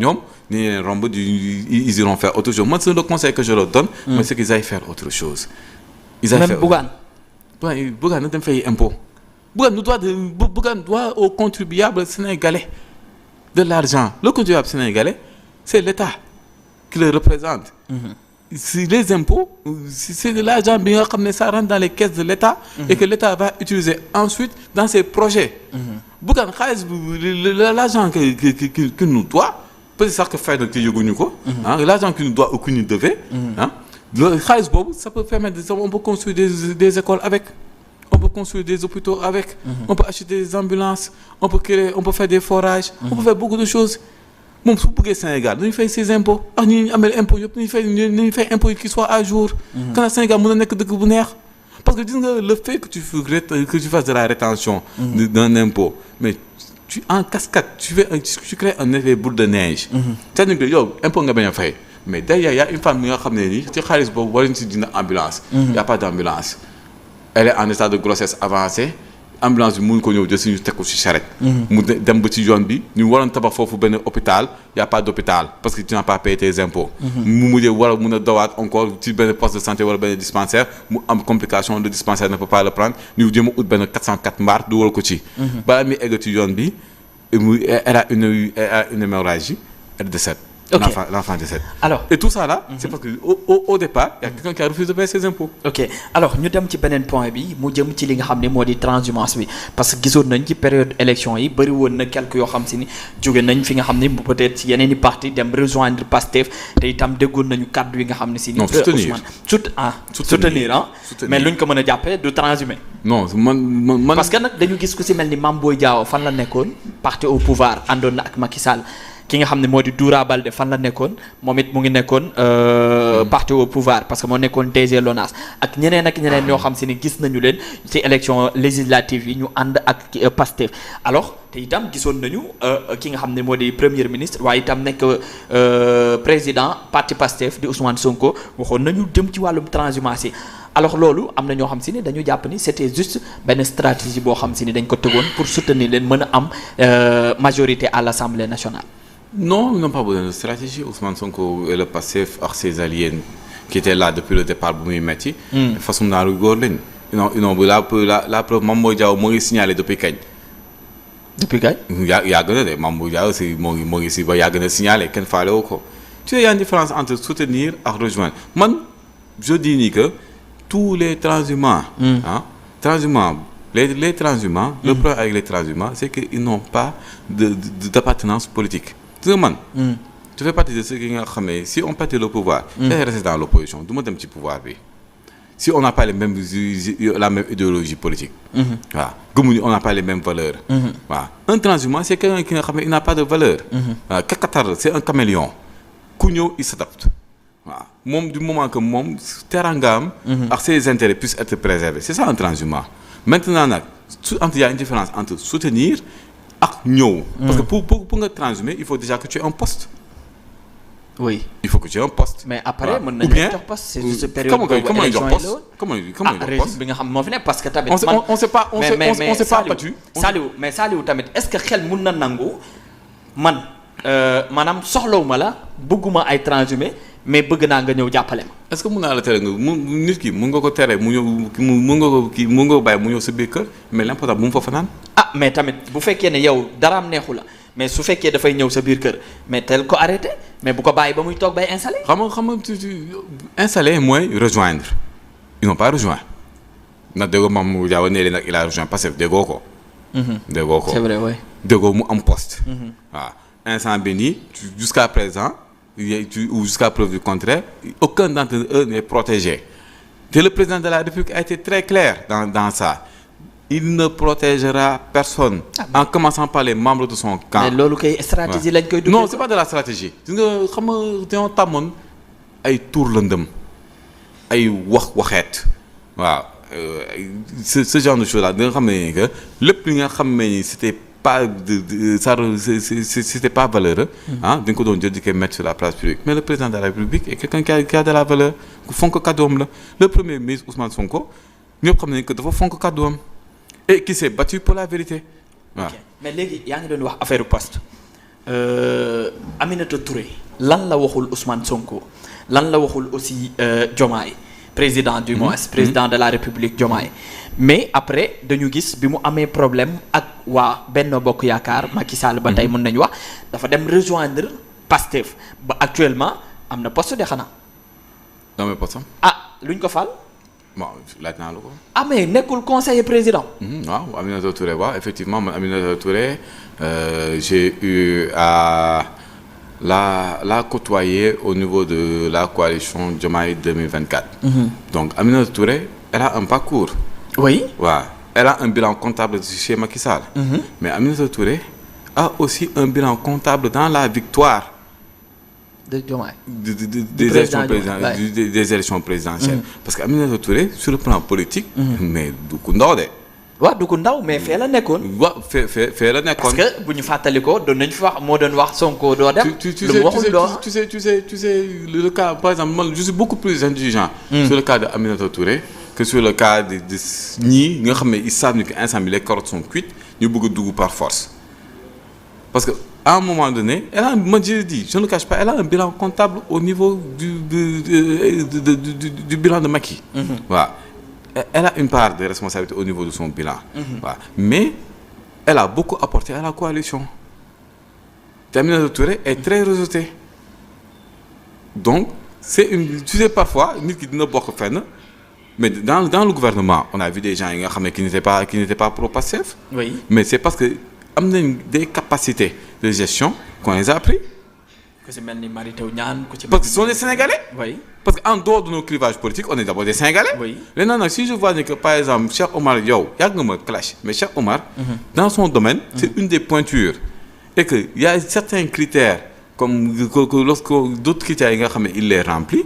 ñoom ni leen romb ils iront faire autre chose man c'est le conseil que je leur donne. mais c'est qu'ils aillent faire autre chose. ils aillent faire Bougane na dem fay impôt. Bougane doit aux contribuables sénégalais de l'argent. Le contribuable sénégalais c'est l'État qui le représente. Si les impôts c'est de l'argent bi nga xam ne ça rentre dans les caisses de l'État. et que l'État va utiliser ensuite dans ses projets. Bougane xaalis l'argent que nous doit peut-être sax que fay na te yëguñu ko. L'argent qu'il nous doit ou qu'il nous devait. Le xaalis boobu ça peut permettre on peut construire des écoles avec. On peut construire des hôpitaux avec. On peut acheter des ambulances. On peut faire des forages. On peut faire beaucoup de choses. moom su bëggee Sénégal dañuy fay ses impôts ak ñi amee impôts yëpp dañuy fay impôts yi qui soit à jour. quand Sénégal mën a nekk dëkk bu neex. parce que gis nga le fait que tu fasses de la rétention d'un impôt mais en cascade tu crées un effet boule de neige. c'est-à-dire que yow impôt nga bañ a fay mais derrière y a une femme bi nga xam ne nii ci xaalis boobu war nañu si dina ambulance. y a pas d'ambulance. elle est en état de grossesse avancée. ambulance bi mënu ko ñëw jël si ñu teg ko ci charrette. mu dem ba ci yoon bi ñu waroon tabax foofu benn hôpital y a pas d'hôpital parce que tu n'as pas payé tes impôts. mu mujjee war a mun a dawaat encore ci benn poste de santé wala benn dispensaire mu am complication le dispensaire ne peut pas le prendre ñu jéem a ut benn 404 mbaar dugal ko ci. balaa muy egg ci yoon bi elle a une hémorragie elle décède. Ok l'enfant décède. Alors et tout ça là. c'est parce que au départ il y a quelqu'un qui a refusé de payer ses impôts. ok alors ñu dem ci beneen point bi mu jëm ci li nga xam ne moo di transhumance bi parce que gisoon nañ ci période élection yi bëri woon na quelques yoo xam si ni jóge nañ fi nga xam ne peut-être ci yeneen i parti dem rejoindre Pastef te itam déggoon nañu kaddu yi nga xam ne si. non soutenir soutenir mais luñ ko mën a jàppee du transhumé. non man parce que nag dañu gis ku si mel ni Mame Boye Diao fan la nekkoon parti au pouvoir àndoon na ak Macky Sall. ki nga xam ne moo di Doura Baldé fan la nekkoon moom it mu ngi nekkoon parti au pouvoir parce que moo nekkoon DG LONASE ak ñeneen ñoo xam si ni gis nañu leen ci élection législative yi ñu ànd ak Pastef alors te itam gisoon nañu ki nga xam ne moo di premier ministre waaye itam nekk président parti Pastef di Ousmane Sonko waxoon nañu jëm ci wàllum transhumance yi alors loolu am na ñoo xam si ni dañu jàpp ni c'était juste benn stratégie boo xam si ni dañ ko tegoon pour soutenir leen mën a am majorité à l'Assemblée nationale. Non, ils n'ont pas besoin de stratégie. Ousmane Sonko et le Pastef ak ses alliés qui étaient là depuis le départ bu muy metti. façon naaru góor lañ. non la preuve Mame Boye Diao moo ngi signalé depuis kañ. depuis kañ. yàgg na de Mame Boye Diao si moo ngi si ba yàgg na signalé kenn faale wu ko. tu sais y a une différence entre soutenir ak rejoindre man je dis ni que tous les transhumants. Les transhumants. Le problème avec les transhumants c'est que ils n'ont pas d'appartenance politique. Tu sais man. tu fais partie de ceux qui nga xam ne si on perdait le pouvoir. day rester dans l'opposition du ma dem ci pouvoir bi. si on n'a pas la même idéologie politique. waaw gëmuñu on n'a pas les mêmes valeurs. waaw un transhumant c'est quelqu'un qui nga xam ne il n'a pas de valeur. waaw kakatar c'est un caméléon. ku ñëw il s'adapte. waaw moom du moment que moom teraangaam. ak ses intérêts puissent être préservés c'est ça un transhumant. maintenant nag il y a une différence entre soutenir ak ñëw. parce que pour nga transhumer il faut déjà que tu aies un poste. oui il faut que tu aies un poste. mais après mën nañu jox poste c'est juste période boobu élection yi la woon comment jox poste bi nga xam moo fi nekk parce que tamit. on s'est pas battu. Saliou tamit est-ce que xel mën na nangu man maanaam soxlawuma la bëgguma ay transhumé mais bëgg naa nga ñëw jàppale ma. est-ce que mën naa la tere nga nit ki mën nga ko tere mu ñëw mën nga ko bàyyi mu ñëw sa biir kër mais l'important bu mu fa fanaan. mais tamit bu fekkee ne yow daraam neexu la mais su fekkee dafay ñëw sa biir kër mais tel ko arrêté mais bu ko bàyyi ba muy toog bay installé. xam nga installé mooy rejoindre ils n'ont pas rejoint nag déggoo Mame Boye Diao nee leen nag il a rejoint Pastef déggoo ko. déggoo ko c'est vrai oui. déggoo mu am poste. waaw instant bi nii jusqu'à présent. ou jusqu'à preuve du contraire aucun d'entre eux n'est protégé te le président de la République a été très clair dans ça il ne protégera personne en commençant par les membres de son camp. mais loolu kay stratégie lañ koy. non c'est pas de la stratégie. gis nga xam nga dañoo tàmmoon ay tour lëndëm ay waxeet waaw ce genre de choses là da nga xam ne que lépp li nga xam ne c'était pas c'était pas valeureux. dañ ko doon jël di koy mettre sur la place publique mais le président de la République est quelqu'un qui a de la valeur ku fonk kàddoom la le premier ministre Ousmane Sonko ñëpp xam nañ que dafa fonk kàddoom et qui s'est battu pour la vérité waaw. mais léegi yaa ngi doon wax affaire poste Aminata Touré lan la waxul Ousmane Sonko lan la waxul aussi Diomaye président du moins président de la République Diomaye mais après dañu gis bi mu amee problème ak waa Benno Bokk Yaakaar Macky Sall ba tey mën nañu wax dafa dem rejoindre Pastef ba actuellement am na poste de xanaa. non mais poste luñ ko fal. bon laaj naa la ko. mais nekkul conseiller président. waaw Aminata Touré waaw effectivement man Aminata Touré j'ai eu à la côtoyer au niveau de la coalition Diomaye 2024. Donc Aminata Touré elle a un parcours. Oui. Ouais. Elle a un bilan comptable chez Macky Sall. Mais Aminata Touré a aussi un bilan comptable dans la victoire de Diomaye. Des élections présidentielles. Parce que Aminata Touré sur le plan politique. mais du ko ndaw de. waaw du ko ndaw mais fee la nekkoon. waaw fee la nekkoon. parce que bu ñu fàttali ko doon nañu fi wax moo doon wax Sonko doo dem. tu sais le cas par exemple man je suis beaucoup plus intelligent. sur le cas de Aminata Touré. que sur le cas de ñii nga xam ne ils savent que instant bi les carottes sont cuites ñu bëgg a dugg par force parce que à un moment donné elle a man je dis je ne le cache pas elle a un bilan comptable au niveau du bilan de Macky. waaw elle a une part de responsabilité au niveau de son bilan. waaw mais elle a beaucoup apporté à la coalition. Aminata Touré est très rejetée donc c'est une tu sais parfois nit ki dina bokk fenn. Mais dans le gouvernement on a vu des gens yi nga xam ne qui n'étaient pas pro-Pastef. Oui. Mais c'est parce que am nañ des capacités de gestion qu'on les a appris. ku ci mel ni Mary Teuw Niane ku ci. Parce que ce sont des Sénégalais. Oui. Parce que en dehors de nos clivages politiques on est d'abord des Sénégalais. Oui. Maintenant nag si je vois que par exemple Cheikh Omar yow yàgg nga ma clash mais Cheikh Omar. Dans son domaine. C'est une des pointures. Et que y a certains critères. Comme lorsque d'autres critères yi nga xam ne il les remplit.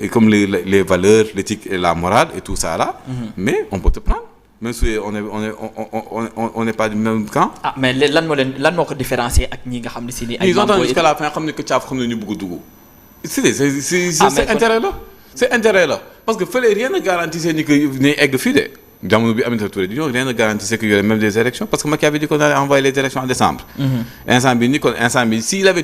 Et comme les valeurs l'éthique et la morale et tout ça là. Mais on peut te prendre même si on n'est pas du même camp. mais lan moo ko différencier ak ñi nga xam ne si ni. ay ils entendent jusqu'à la fin xam ne que caaf xam ne ñu bëgg a dugg. c'est intérêt la. c'est intérêt la parce que fële rien ne garantissait ni que ne egg fii de. jamono bi Aminata Touré di ñëw rien ne garantissait qu'il y aurait même des élections parce que Macky avait dit qu'on allait envoyer les élections en décembre. instant bi s'il avait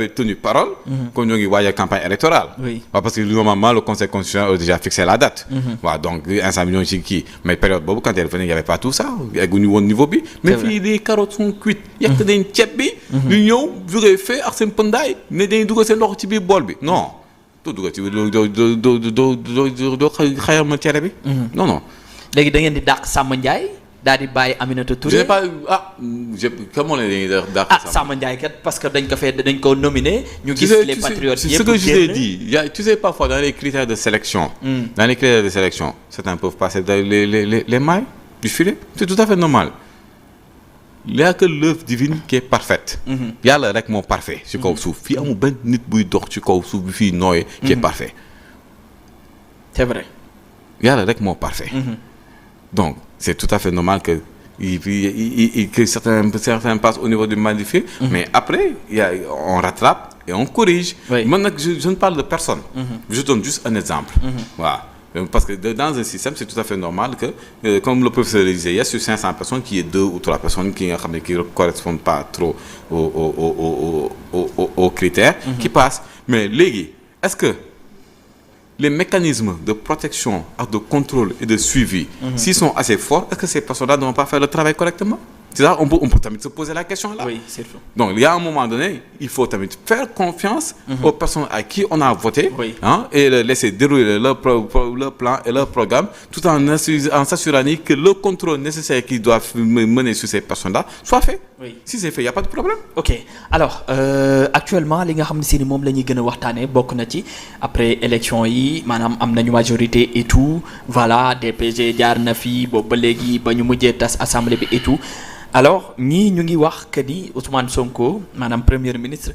tenu parole. kon ñoo ngi waajal campagne électorale. Oui. waaw parce que normalement le conseil constitutionnel a déjà fixé la date. waaw donc instant bi ñoo ngi ci kii mais période boobu quand elle venait il y avait pas tout ça egguñu woon niveau bi. mais fii les carottes sont cuites. yàq nañ ceeb bi. ñu ñëw jógee fee ak seen pëndaay ne dañuy dugal seen loxo ci biir bool bi non. doo dugal ci doo xayal ma cere bi. non. léegi da ngeen di dàq Samba Ndiaye daal di bàyyi Aminata Touré. je n'ai pas comment la dañuy dàq. Samba Ndiaye kat parce que dañ ko nominé. ñu gis les patriotes yëpp ce que je t'ai dit tu sais parfois dans les critères de sélection. certains peuvent passer dans les mailles du filet c'est tout à fait normal. Il n'y a que l'œuvre divine qui est parfaite. Yàlla rek moo parfait ci kaw suuf fii amul benn nit buy dox ci kaw suuf bi fii nooyee. qui est parfait. c'est vrai. Yàlla rek moo parfait. Donc c'est tout à fait normal que que certains passent au niveau du magnifique. Mais après on rattrape et on corrige. Man nag je ne parle de personne. Je donne juste un exemple. Waaw. Parce que dans un système c'est tout à fait normal que comme le professeur le disait il y a sur 500 personnes qu'il y ait 2 ou 3 personnes qui nga xam ne qui ne correspondent pas trop aux critères qui passent mais léegi est-ce que les mécanismes de protection et de contrôle et de suivi s'ils sont assez forts est-ce que ces personnes-là ne vont pas faire le travail correctement? C'est ça, on peut tamit se poser la question là. Oui, c'est tout. Donc il y a un moment donné il faut tamit faire confiance aux personnes à qui on a voté. Et laisser dérouler leur plan et leur programme tout en s'assurant que le contrôle nécessaire qu'ils doivent mener sur ces personnes-là soit fait. Si c'est fait il y a pas de problème. Ok alors actuellement li nga xam ne si ni moom la ñuy gën a waxtaanee bokk na ci après élection yi maanaam am nañu majorité et tout voilà DPG jaar na fii boobu ba léegi ba ñu mujjee tas assemblée bi et tout. Alors ñii ñu ngi wax que ni Ousmane Sonko maanaam premier ministre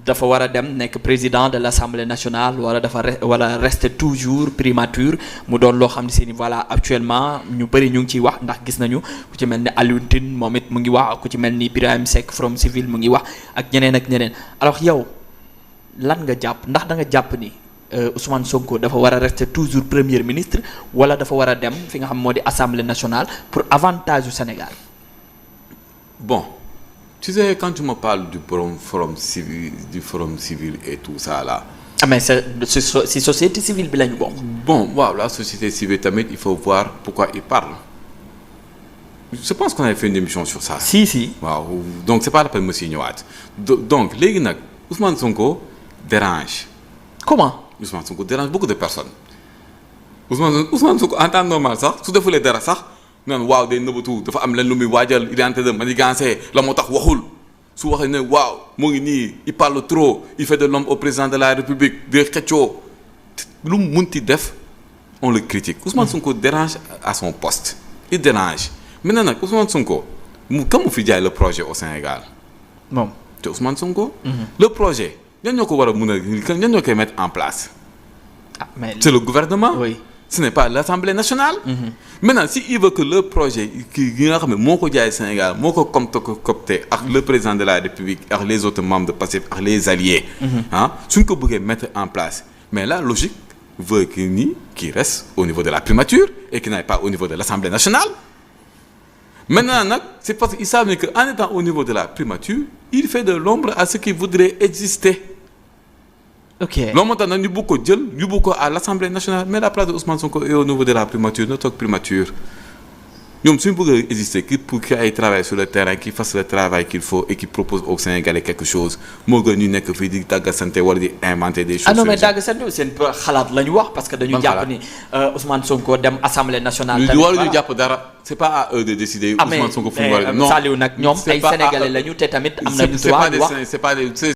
dafa war a dem nekk président de l'Assemblée nationale wala rester toujours primature mu doon loo xam ne si ni voilà actuellement ñu bëri ñu ngi ciy wax ndax gis nañu ku ci mel ni Alioune Tine moom it mu ngi wax ku ci mel ni Birahim Seck Forum Civil mu ngi wax ak ñeneen alors yow lan nga jàpp ndax da nga jàpp ni Ousmane Sonko dafa war a rester toujours premier ministre wala dafa war a dem fi nga xam moo di Assemblée nationale pour avantage du Sénégal. Bon Tu sais, quand tu me parles du forum civil et tout ça là. Ah mais c'est société civile bi lañu bokk. Bon, waaw, la société civile tamit, il faut voir pourquoi ils parlent. Je pense qu'on avait fait une émission sur ça. Si. Waaw, donc c'est pas la peine monsieur ñëwaat. Donc léegi nag Ousmane Sonko dérange. Comment? Ousmane Sonko dérange beaucoup de personnes. Ousmane Sonko en temps normal sax su defulee dara sax naan waaw day nëbbatu dafa am leen lu muy waajal il est en train de manigancer la moo tax waxul su waxee ne waaw mu ngi nii il parle trop il fait de l'homme au président de la République de xëccoo lu mu munti def on le critique. Ousmane Sonko dérange à son poste il dérange maintenant nag Ousmane Sonko comme mu fi jaay le projet au Sénégal. moom te Ousmane Sonko. le projet ñan ñoo ko war a mun a ñan ñoo koy mettre en place. ah mais c'est le gouvernement. oui. Ce n'est pas l'Assemblée nationale. Maintenant si il veut que le projet ki nga xam ne moo ko jaay Sénégal moo ko copté ak le président de la République ak les autres membres de PASTEF ak les alliés. suñ ko bëggee mettre en place mais la logique veut que ni qu'il reste au niveau de la primature et qu'il n'aille pas au niveau de l'Assemblée nationale. Maintenant nag c'est parce qu'ils savent que en étant au niveau de la primature il fait de l'ombre à ce qui voudrait exister. ok loolu moo tax nag ñu bëgg ko jël ñu bëgg ko à l'Assemblée nationale mais la place de Ousmane Sonko est au niveau de la primature na toog primature ñoom suñu bëgg a exister pour qu'il ay travaille sur le terrain qui fasse le travail qu'il faut et qui propose aux Sénégalais quelque chose moo gën ñu nekk fii di dàggasante wala di inventer des choses. ah non mais dàggasante seen xalaat la ñu wax parce que dañu jàpp ni Ousmane Sonko dem Assemblée nationale. tamit waruñu jàpp dara c'est pas à eux de décider. Ousmane Sonko fu mu war a non Saliou nag ñoom ay Sénégalais lañu te tamit am nañu droit wax.